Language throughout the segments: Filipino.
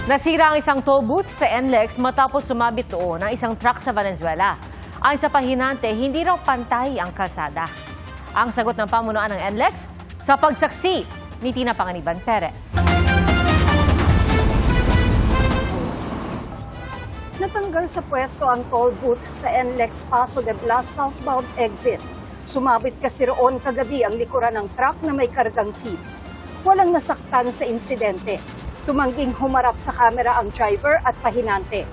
Nasira ang isang toll booth sa NLEX matapos sumabit doon ang isang truck sa Valenzuela. Ayon sa pahinante, hindi raw pantay ang kalsada. Ang sagot ng pamunuan ng NLEX sa pagsaksi ni Tina Panganiban Perez. Natanggal sa pwesto ang toll booth sa NLEX Paso de Blas southbound exit. Sumabit kasi roon kagabi ang likuran ng truck na may kargang feeds. Walang nasaktan sa insidente. Tumangging humarap sa kamera ang driver at pahinante.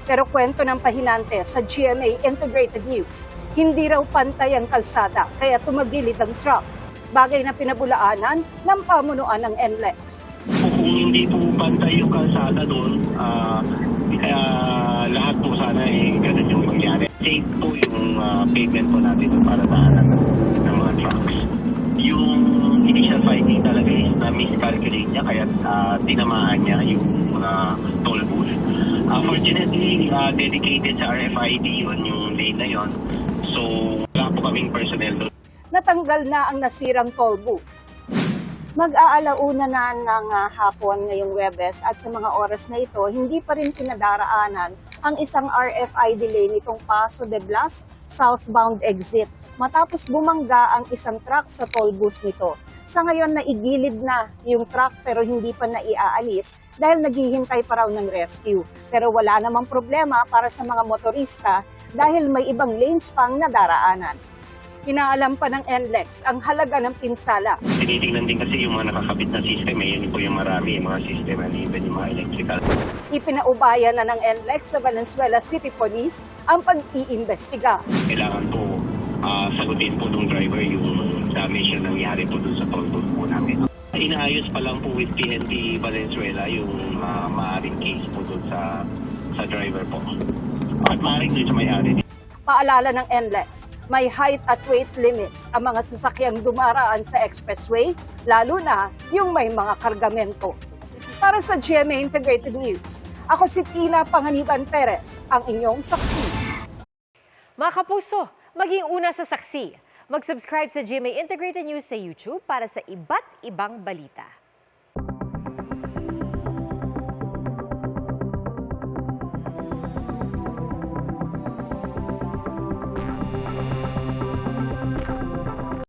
Pero kwento ng pahinante sa GMA Integrated News, hindi raw pantay ang kalsada kaya tumagilid ang truck. Bagay na pinabulaanan ng pamunuan ng NLEX. Kung hindi po pantay yung kalsada doon, kaya lahat po sana ganun yung mangyari. Safe po yung pavement po natin para daanan ng mga trucks. Yung initial finding talaga is na miscalculate niya kaya tinamaan niya yung toll booth. Fortunately, dedicated sa RFID yun yung lane na yun. So, wala po kaming personnel doon. Natanggal na ang nasirang toll booth. Mag-aalauna na ng hapon ngayong Webes at sa mga oras na ito, hindi pa rin pinadaraanan ang isang RFID lane nitong Paso de Blas southbound exit matapos bumangga ang isang truck sa toll booth nito. Sa ngayon, naigilid na yung truck pero hindi pa naiaalis dahil naghihintay pa raw ng rescue. Pero wala namang problema para sa mga motorista dahil may ibang lanes pang nadaraanan. Inaalam pa ng NLEX ang halaga ng pinsala. Tinitingnan din kasi yung mga nakakabit na system, yun po yung marami, yung mga system, and even yung mga electrical. Ipinaubaya na ng NLEX sa Valenzuela City Police ang pag-iimbestiga. Kailangan po sagutin po ng driver yung damage na nangyari po dun sa toll booth po namin. Inaayos pa lang po with PNP Valenzuela yung maaaring case po dun sa driver po. At maaaring dun sa may-ari. Paalala ng NLEX, may height at weight limits ang mga sasakyang dumaraan sa expressway, lalo na yung may mga kargamento. Para sa GMA Integrated News, ako si Tina Panganiban Perez, ang inyong saksi. Mga kapuso, maging una sa saksi. Mag-subscribe sa GMA Integrated News sa YouTube para sa iba't ibang balita.